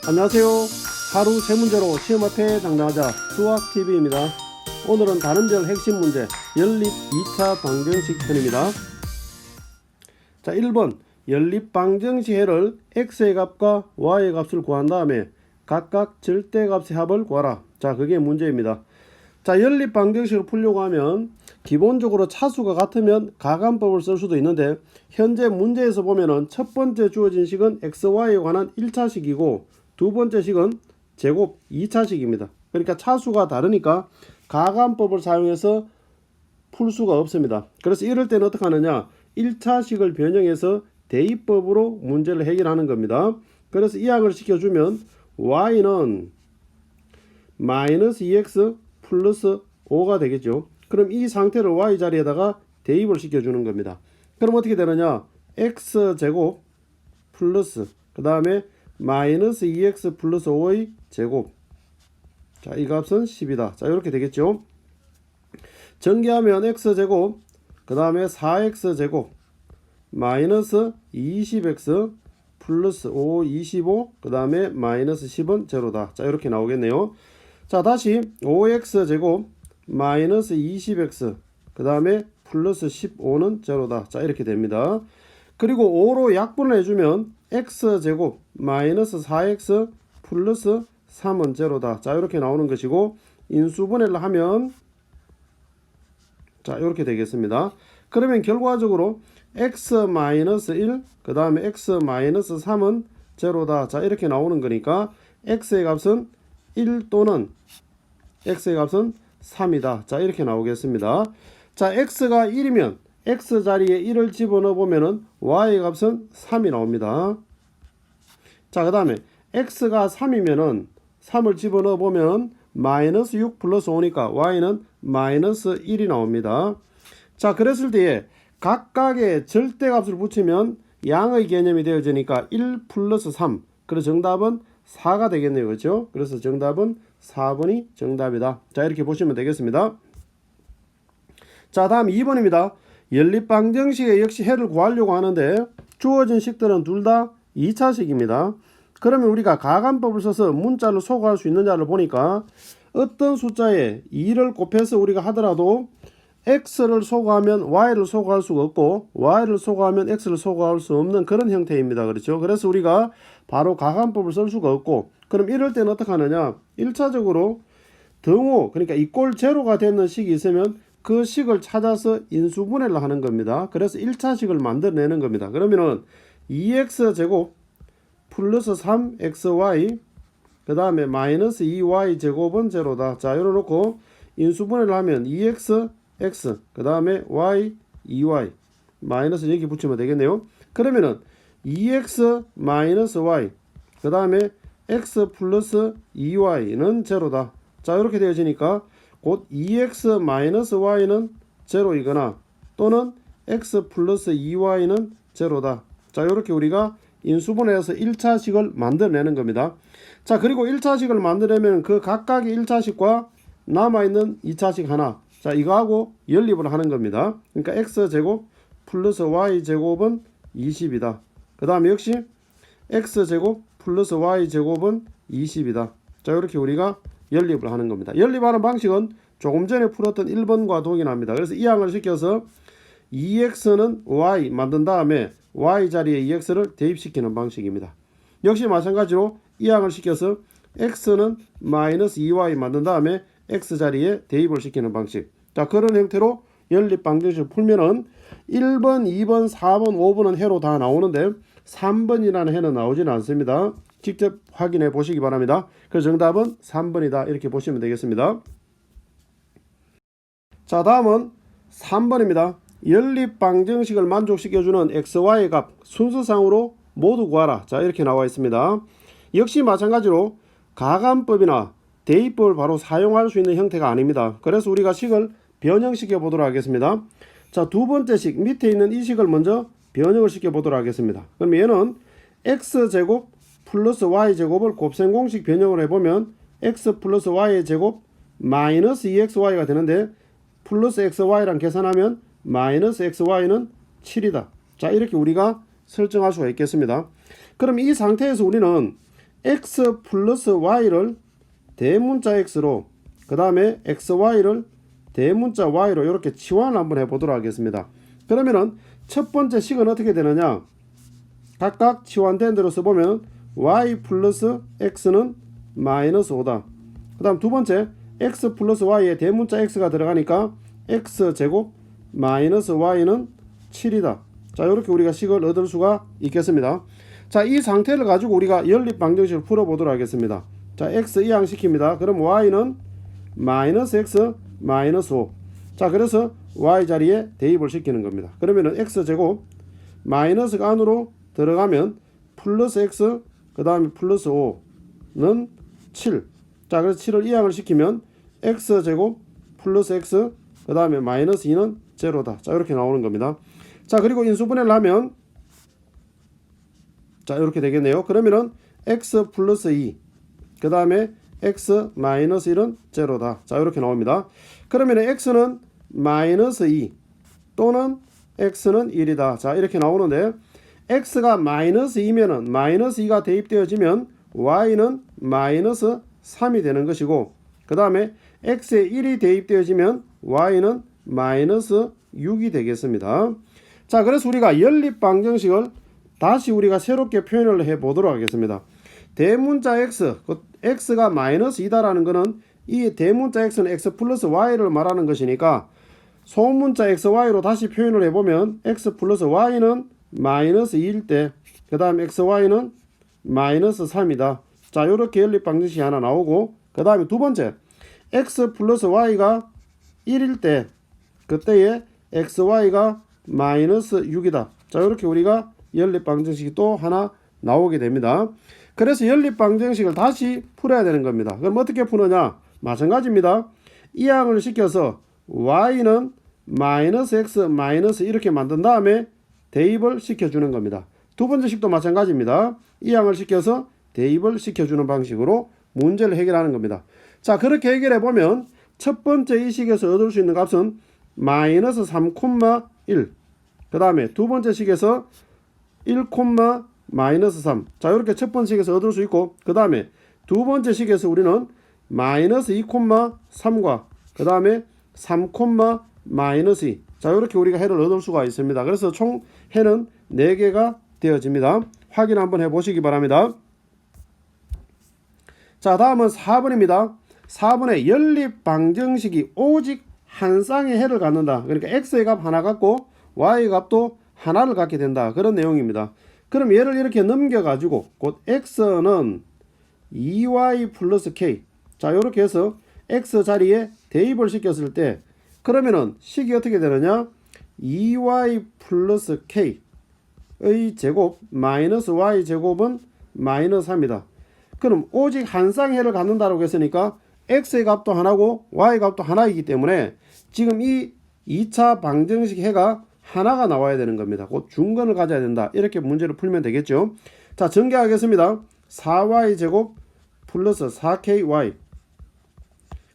안녕하세요. 하루 세 문제로 시험 앞에 당당하자 수학TV입니다. 오늘은 다른 별 핵심 문제 연립 2차 방정식 편입니다. 자, 1번 연립 방정식 해를 x의 값과 y의 값을 구한 다음에 각각 절대값의 합을 구하라. 자, 그게 문제입니다. 자, 연립 방정식을 풀려고 하면 기본적으로 차수가 같으면 가감법을 쓸 수도 있는데 현재 문제에서 보면은 첫 번째 주어진 식은 xy에 관한 1차식이고 두 번째 식은 제곱 2차식입니다. 그러니까 차수가 다르니까 가감법을 사용해서 풀 수가 없습니다. 그래서 이럴 때는 어떻게 하느냐, 1차식을 변형해서 대입법으로 문제를 해결하는 겁니다. 그래서 이항을 시켜주면 y는 마이너스 2x 플러스 5가 되겠죠. 그럼 이 상태를 y 자리에다가 대입을 시켜주는 겁니다. 그럼 어떻게 되느냐, x제곱 플러스 그 다음에 마이너스 2x 플러스 5의 제곱. 자, 이 값은 10이다. 자, 이렇게 되겠죠. 전개하면 x제곱 그 다음에 4x제곱 마이너스 20x 플러스 5 25 그 다음에 마이너스 10은 제로다. 자, 이렇게 나오겠네요. 자, 다시 5x제곱 마이너스 20x 그 다음에 플러스 15는 제로다. 자, 이렇게 됩니다. 그리고 5로 약분을 해주면 x제곱 마이너스 4x 플러스 3은 제로다. 자, 이렇게 나오는 것이고 인수분해를 하면 자, 이렇게 되겠습니다. 그러면 결과적으로 x 마이너스 1 그 다음에 x 마이너스 3은 제로다. 자, 이렇게 나오는 거니까 x의 값은 1 또는 x의 값은 3이다. 자, 이렇게 나오겠습니다. 자, x가 1이면 x 자리에 1을 집어넣어 보면은 y의 값은 3이 나옵니다. 자, 그 다음에 x가 3이면은 3을 집어넣어 보면 마이너스 6 플러스 5니까 y는 마이너스 1이 나옵니다. 자, 그랬을 때에 각각의 절대값을 붙이면 양의 개념이 되어지니까 1 플러스 3. 그래서 정답은 4가 되겠네요. 그렇죠? 그래서 정답은 4번이 정답이다. 자, 이렇게 보시면 되겠습니다. 자, 다음 2번입니다. 연립방정식에 역시 해를 구하려고 하는데 주어진 식들은 둘 다 2차식입니다. 그러면 우리가 가감법을 써서 문자를 소거할 수 있느냐를 보니까 어떤 숫자에 2를 곱해서 우리가 하더라도 x를 소거하면 y를 소거할 수가 없고 y를 소거하면 x를 소거할 수 없는 그런 형태입니다. 그렇죠? 그래서 우리가 바로 가감법을 쓸 수가 없고, 그럼 이럴 때는 어떻게 하느냐, 1차적으로 등호, 그러니까 이꼴 제로가 되는 식이 있으면 그 식을 찾아서 인수분해를 하는 겁니다. 그래서 1차식을 만들어내는 겁니다. 그러면은 2x제곱 플러스 3xy 그 다음에 마이너스 2y제곱은 제로다. 자, 열어놓고 인수분해를 하면 2x x 그 다음에 y 2y 마이너스 여기 붙이면 되겠네요. 그러면은 2x 마이너스 y 그 다음에 x 플러스 2y는 제로다. 자, 이렇게 되어지니까 곧 2x 마이너스 y는 제로이거나 또는 x 플러스 2y는 제로다. 자, 이렇게 우리가 인수분해해서 1차식을 만들어내는 겁니다. 자, 그리고 1차식을 만들려면 그 각각의 1차식과 남아있는 2차식 하나, 자, 이거하고 연립을 하는 겁니다. 그러니까 x제곱 플러스 y제곱은 20이다. 그 다음에 역시 x제곱 플러스 y제곱은 20이다. 자, 이렇게 우리가 연립을 하는 겁니다. 연립하는 방식은 조금 전에 풀었던 1번과 동일합니다. 그래서 이항을 시켜서 2x는 y 만든 다음에 y 자리에 2x를 대입시키는 방식입니다. 역시 마찬가지로 이항을 시켜서 x는 마이너스 2y 만든 다음에 x 자리에 대입을 시키는 방식. 자, 그런 형태로 연립 방정식을 풀면은 1번, 2번, 4번, 5번은 해로 다 나오는데 3번이라는 해는 나오지는 않습니다. 직접 확인해 보시기 바랍니다. 그래서 정답은 3번이다. 이렇게 보시면 되겠습니다. 자, 다음은 3번입니다. 연립 방정식을 만족시켜주는 xy의 값 순서상으로 모두 구하라. 자, 이렇게 나와 있습니다. 역시 마찬가지로 가감법이나 대입법을 바로 사용할 수 있는 형태가 아닙니다. 그래서 우리가 식을 변형시켜 보도록 하겠습니다. 자, 두 번째 식 밑에 있는 이 식을 먼저 변형을 시켜 보도록 하겠습니다. 그럼 얘는 x제곱 플러스 y제곱을 곱셈공식 변형을 해보면 x 플러스 y의 제곱 마이너스 2xy가 되는데 플러스 xy랑 계산하면 마이너스 xy는 7이다. 자, 이렇게 우리가 설정할 수가 있겠습니다. 그럼 이 상태에서 우리는 x 플러스 y를 대문자 x로 그 다음에 xy를 대문자 y로 이렇게 치환을 한번 해보도록 하겠습니다. 그러면은 첫 번째 식은 어떻게 되느냐, 각각 치환된 대로 써보면 y 플러스 x는 마이너스 5다. 그 다음 두 번째 x 플러스 y에 대문자 x가 들어가니까 x제곱 마이너스 y는 7이다. 자, 이렇게 우리가 식을 얻을 수가 있겠습니다. 자, 이 상태를 가지고 우리가 연립방정식을 풀어보도록 하겠습니다. 자, x 이항시킵니다. 그럼 y는 마이너스 x 마이너스 5. 자, 그래서 y 자리에 대입을 시키는 겁니다. 그러면은 x제곱 마이너스가 안으로 들어가면 플러스 x 그 다음에 플러스 5는 7. 자, 그래서 7을 이항을 시키면 x제곱 플러스 x 그 다음에 마이너스 2는 제로다. 자, 이렇게 나오는 겁니다. 자, 그리고 인수분해를 하면 자, 이렇게 되겠네요. 그러면은 x 플러스 2 그 다음에 x 마이너스 1은 제로다. 자, 이렇게 나옵니다. 그러면 x는 마이너스 2 또는 x는 1이다. 자, 이렇게 나오는데 x가 마이너스 2면은 마이너스 2가 대입되어지면 y는 마이너스 3이 되는 것이고, 그 다음에 x에 1이 대입되어지면 y는 마이너스 6이 되겠습니다. 자, 그래서 우리가 연립방정식을 다시 우리가 새롭게 표현을 해 보도록 하겠습니다. 대문자 x, x가 마이너스 2다라는 것은 이 대문자 x는 x 플러스 y를 말하는 것이니까 소문자 xy로 다시 표현을 해보면 x 플러스 y는 마이너스 2일 때, 그 다음 xy는 마이너스 3이다. 자, 이렇게 연립방정식이 하나 나오고, 그 다음에 두 번째 x 플러스 y가 1일 때 그때의 xy가 마이너스 6이다. 자, 이렇게 우리가 연립방정식이 또 하나 나오게 됩니다. 그래서 연립방정식을 다시 풀어야 되는 겁니다. 그럼 어떻게 푸느냐? 마찬가지입니다. 이항을 시켜서 y는 마이너스 x 마이너스 이렇게 만든 다음에 대입을 시켜주는 겁니다. 두 번째 식도 마찬가지입니다. 이항을 시켜서 대입을 시켜주는 방식으로 문제를 해결하는 겁니다. 자, 그렇게 해결해 보면 첫 번째 이 식에서 얻을 수 있는 값은 마이너스 3,1. 그 다음에 두 번째 식에서 1, 마이너스 3. 자, 이렇게 첫 번째 식에서 얻을 수 있고, 그 다음에 두 번째 식에서 우리는 마이너스 2, 3과 그 다음에 3, 마이너스 2. 자, 이렇게 우리가 해를 얻을 수가 있습니다. 그래서 총 해는 4개가 되어집니다. 확인 한번 해보시기 바랍니다. 자, 다음은 4번입니다. 4번에 연립방정식이 오직 한 쌍의 해를 갖는다. 그러니까 x의 값 하나 갖고 y의 값도 하나를 갖게 된다. 그런 내용입니다. 그럼 얘를 이렇게 넘겨가지고 곧 x는 2y 플러스 k. 자, 이렇게 해서 x 자리에 대입을 시켰을 때 그러면은 식이 어떻게 되느냐? 2y 플러스 k의 제곱 마이너스 y 제곱은 마이너스 3이다. 그럼 오직 한 쌍해를 갖는다고 했으니까 x의 값도 하나고 y의 값도 하나이기 때문에 지금 이 2차 방정식 해가 하나가 나와야 되는 겁니다. 곧 중근을 가져야 된다. 이렇게 문제를 풀면 되겠죠. 자, 전개하겠습니다. 4y 제곱 플러스 4ky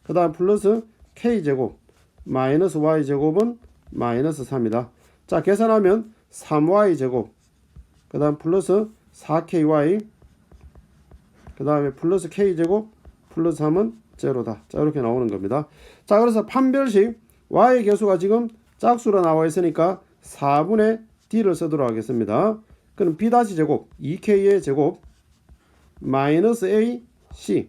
그 다음 플러스 k제곱 마이너스 y제곱은 마이너스 3이다. 자, 계산하면 3y제곱 그 다음 플러스 4ky 그 다음에 플러스 k제곱 플러스 3은 제로다. 자, 이렇게 나오는 겁니다. 자, 그래서 판별식 y의 개수가 지금 짝수로 나와 있으니까 4분의 d를 쓰도록 하겠습니다. 그럼 b 다시 제곱 2k의 제곱 마이너스 ac.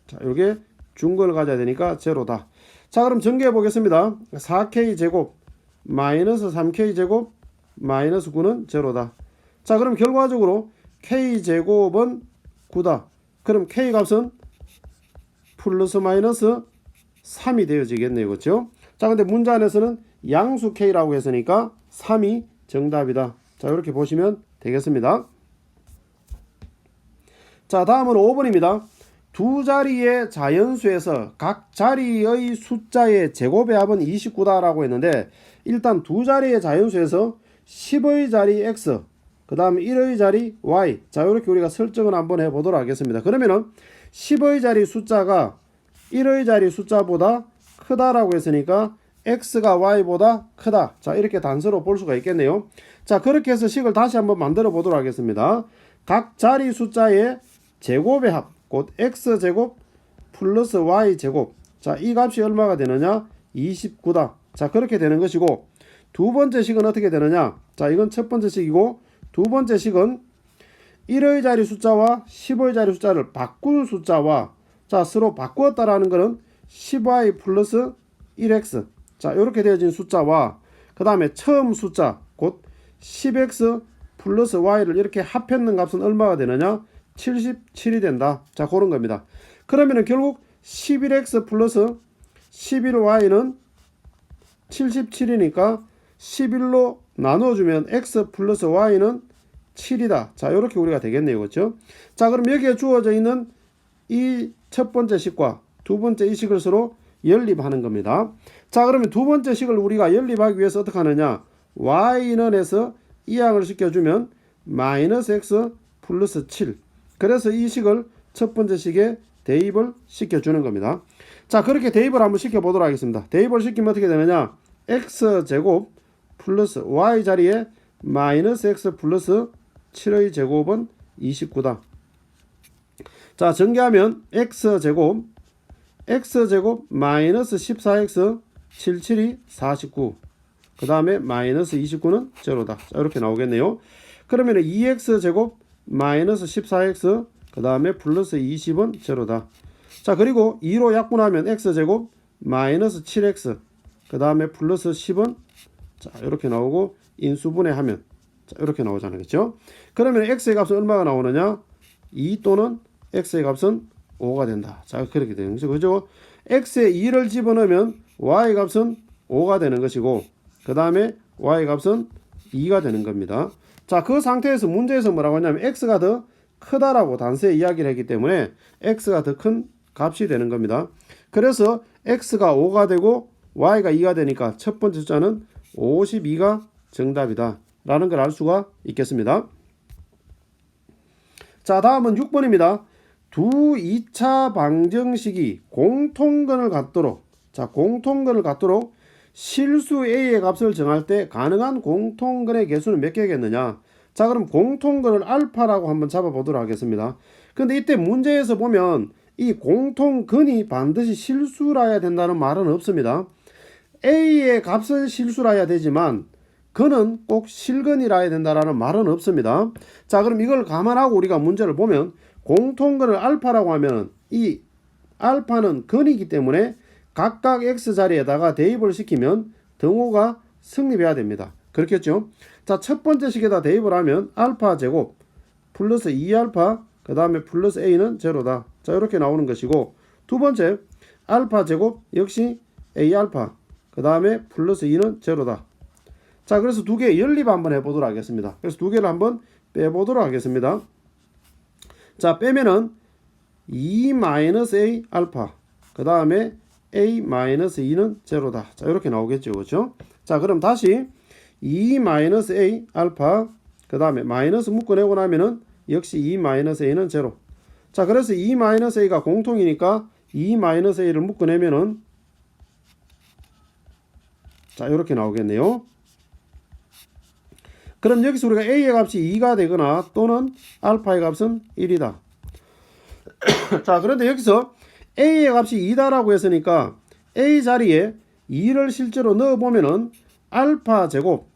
자, 이게 중근을 가져야 되니까 제로다. 자, 그럼 전개해 보겠습니다. 4k 제곱 마이너스 3k 제곱 마이너스 9는 제로다. 자, 그럼 결과적으로 k 제곱은 9다. 그럼 k 값은 플러스 마이너스 3이 되어지겠네요. 그렇죠? 자, 근데 문제 안에서는 양수 k라고 했으니까 3이 정답이다. 자, 이렇게 보시면 되겠습니다. 자, 다음은 5번입니다. 두 자리의 자연수에서 각 자리의 숫자의 제곱의 합은 29다라고 했는데, 일단 두 자리의 자연수에서 10의 자리 x 그 다음에 1의 자리 y. 자, 이렇게 우리가 설정을 한번 해보도록 하겠습니다. 그러면은 10의 자리 숫자가 1의 자리 숫자보다 크다라고 했으니까 x가 y보다 크다. 자, 이렇게 단서로 볼 수가 있겠네요. 자, 그렇게 해서 식을 다시 한번 만들어 보도록 하겠습니다. 각 자리 숫자의 제곱의 합, 곧 x제곱 플러스 y제곱. 자, 이 값이 얼마가 되느냐? 29다. 자, 그렇게 되는 것이고, 두 번째 식은 어떻게 되느냐? 자, 이건 첫 번째 식이고, 두 번째 식은 1의 자리 숫자와 10의 자리 숫자를 바꾼 숫자와, 자, 서로 바꾸었다라는 것은 10y 플러스 1x. 자, 이렇게 되어진 숫자와, 그 다음에 처음 숫자, 곧 10x 플러스 y를 이렇게 합했는 값은 얼마가 되느냐? 77이 된다. 자, 그런 겁니다. 그러면은 결국 11x 플러스 11y는 77이니까 11로 나눠주면 x 플러스 y는 7이다. 자, 이렇게 우리가 되겠네요. 그렇죠? 자, 그럼 여기에 주어져 있는 이 첫 번째 식과 두 번째 이 식을 서로 연립하는 겁니다. 자, 그러면 두 번째 식을 우리가 연립하기 위해서 어떻게 하느냐? y는 해서 이항을 시켜주면 마이너스 x 플러스 7. 그래서 이 식을 첫 번째 식에 대입을 시켜주는 겁니다. 자, 그렇게 대입을 한번 시켜보도록 하겠습니다. 대입을 시키면 어떻게 되느냐? x제곱 플러스 y 자리에 마이너스 x 플러스 7의 제곱은 29다. 자, 전개하면 x제곱 마이너스 14x 77이 49. 그 다음에 마이너스 29는 제로다. 자, 이렇게 나오겠네요. 그러면 2x제곱 마이너스 14x 그 다음에 플러스 20은 제로다. 자, 그리고 2로 약분하면 x제곱 마이너스 7x 그 다음에 플러스 10은 자, 이렇게 나오고 인수분해하면 자, 이렇게 나오잖아요. 그렇죠? 그러면 x의 값은 얼마가 나오느냐? 2 또는 x의 값은 5가 된다. 자, 그렇게 되는 거죠. 그죠? x에 2를 집어넣으면 y 값은 5가 되는 것이고, 그 다음에 y 값은 2가 되는 겁니다. 자, 그 상태에서 문제에서 뭐라고 하냐면 x가 더 크다라고 단수에 이야기를 했기 때문에 x가 더 큰 값이 되는 겁니다. 그래서 x가 5가 되고 y가 2가 되니까 첫 번째 숫자는 52가 정답이다 라는 걸 알 수가 있겠습니다. 자, 다음은 6번입니다. 두 2차 방정식이 공통근을 갖도록, 자, 공통근을 갖도록 실수 a의 값을 정할 때 가능한 공통근의 개수는 몇 개겠느냐? 자, 그럼 공통근을 알파라고 한번 잡아보도록 하겠습니다. 근데 이때 문제에서 보면 이 공통근이 반드시 실수라야 된다는 말은 없습니다. a의 값은 실수라야 되지만 근은 꼭 실근이라야 된다는 말은 없습니다. 자, 그럼 이걸 감안하고 우리가 문제를 보면 공통근을 알파라고 하면 이 알파는 근이기 때문에 각각 x 자리에다가 대입을 시키면 등호가 성립해야 됩니다. 그렇겠죠? 자, 첫 번째 식에다 대입을 하면 알파 제곱 플러스 2알파 그 다음에 플러스 a는 제로다. 자, 이렇게 나오는 것이고, 두 번째 알파 제곱 역시 a알파 그 다음에 플러스 2는 제로다. 자, 그래서 두 개 연립 한번 해보도록 하겠습니다. 그래서 두 개를 한번 빼보도록 하겠습니다. 자, 빼면은 2-a 알파 그 다음에 a-2는 제로다. 자, 이렇게 나오겠죠. 그렇죠? 자, 그럼 다시 2-a 알파 그 다음에 마이너스 묶어내고 나면은 역시 2-a는 제로. 자, 그래서 2-a가 공통이니까 2-a를 묶어내면은 자, 이렇게 나오겠네요. 그럼 여기서 우리가 a의 값이 2가 되거나 또는 알파의 값은 1이다. 자, 그런데 여기서 a의 값이 2다라고 했으니까 a 자리에 2를 실제로 넣어보면은 알파 제곱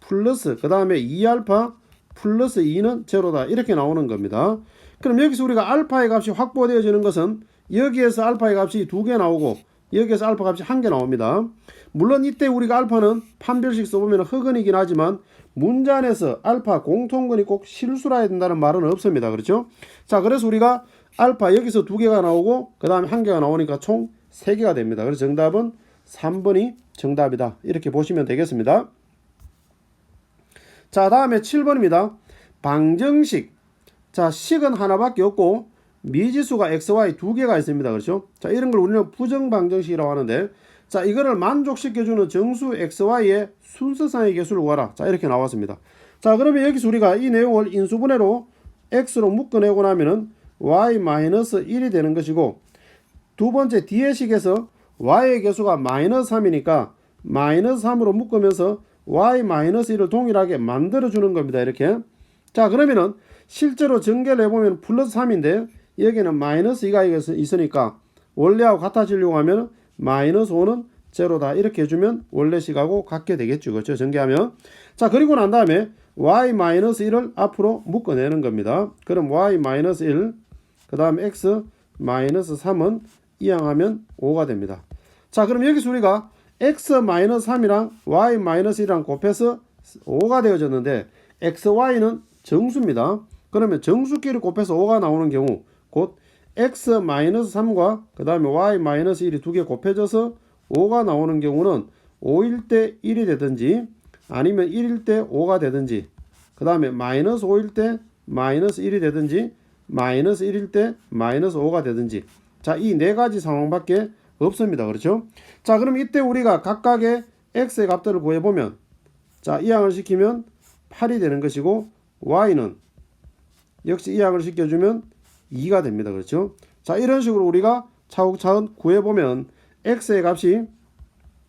플러스 그 다음에 2알파 플러스 2는 제로다. 이렇게 나오는 겁니다. 그럼 여기서 우리가 알파의 값이 확보되어지는 것은 여기에서 알파의 값이 2개 나오고 여기에서 알파 값이 1개 나옵니다. 물론 이때 우리가 알파는 판별식 써보면 흑은이긴 하지만 문제 안에서 알파 공통근이 꼭 실수라야 된다는 말은 없습니다. 그렇죠? 자, 그래서 우리가 알파 여기서 2개가 나오고 그 다음에 1개가 나오니까 총 3개가 됩니다. 그래서 정답은 3번이 정답이다. 이렇게 보시면 되겠습니다. 자, 다음에 7번입니다. 방정식. 자, 식은 하나밖에 없고 미지수가 xy 2개가 있습니다. 그렇죠? 자, 이런 걸 우리는 부정방정식이라고 하는데, 자, 이거를 만족시켜주는 정수 xy의 순서상의 개수를 구하라. 자, 이렇게 나왔습니다. 자, 그러면 여기서 우리가 이 내용을 인수분해로 x로 묶어내고 나면은 y-1이 되는 것이고, 두 번째 뒤의 식에서 y의 개수가 마이너스 3이니까 마이너스 3으로 묶으면서 y-1을 동일하게 만들어주는 겁니다. 이렇게. 자, 그러면은 실제로 전개를 해보면 플러스 3인데 여기는 마이너스 2가 있으니까 원래하고 같아지려고 하면 마이너스 5는 제로다 이렇게 해주면 원래 식하고 같게 되겠죠. 그렇죠? 전개하면. 자, 그리고 난 다음에 y-1을 앞으로 묶어내는 겁니다. 그럼 y-1 그 다음 x-3은 이항하면 5가 됩니다. 자, 그럼 여기서 우리가 x-3이랑 y-1이랑 곱해서 5가 되어졌는데 xy는 정수입니다. 그러면 정수끼리 곱해서 5가 나오는 경우 곧 x-3과 그 다음에 y-1이 두 개 곱해져서 5가 나오는 경우는 5일 때 1이 되든지 아니면 1일 때 5가 되든지 그 다음에 마이너스 5일 때 마이너스 1이 되든지 마이너스 1일 때 마이너스 5가 되든지 자, 이 네 가지 상황밖에 없습니다. 그렇죠? 자, 그럼 이때 우리가 각각의 x의 값들을 구해보면 자, 이항을 시키면 8이 되는 것이고 y는 역시 이항을 시켜주면 2가 됩니다. 그렇죠? 자, 이런 식으로 우리가 차곡차곡 구해보면 x의 값이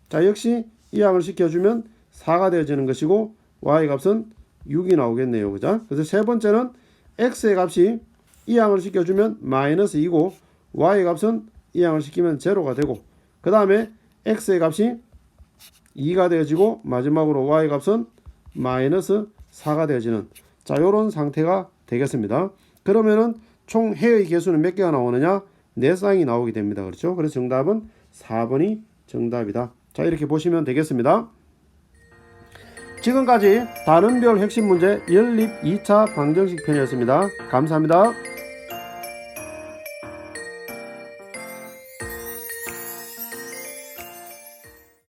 자, 역시 이항을 시켜주면 4가 되어지는 것이고 y 값은 6이 나오겠네요. 그죠? 그래서 세 번째는 x의 값이 이항을 시켜주면 마이너스 2고 y 값은 이항을 시키면 제로가 되고 그 다음에 x의 값이 2가 되어지고 마지막으로 y 값은 마이너스 4가 되어지는 자, 요런 상태가 되겠습니다. 그러면은 총 해의 개수는 몇 개가 나오느냐? 4쌍이 나오게 됩니다. 그렇죠? 그래서 정답은 4번이 정답이다. 자, 이렇게 보시면 되겠습니다. 지금까지 단원별 핵심 문제 연립 2차 방정식 편이었습니다. 감사합니다.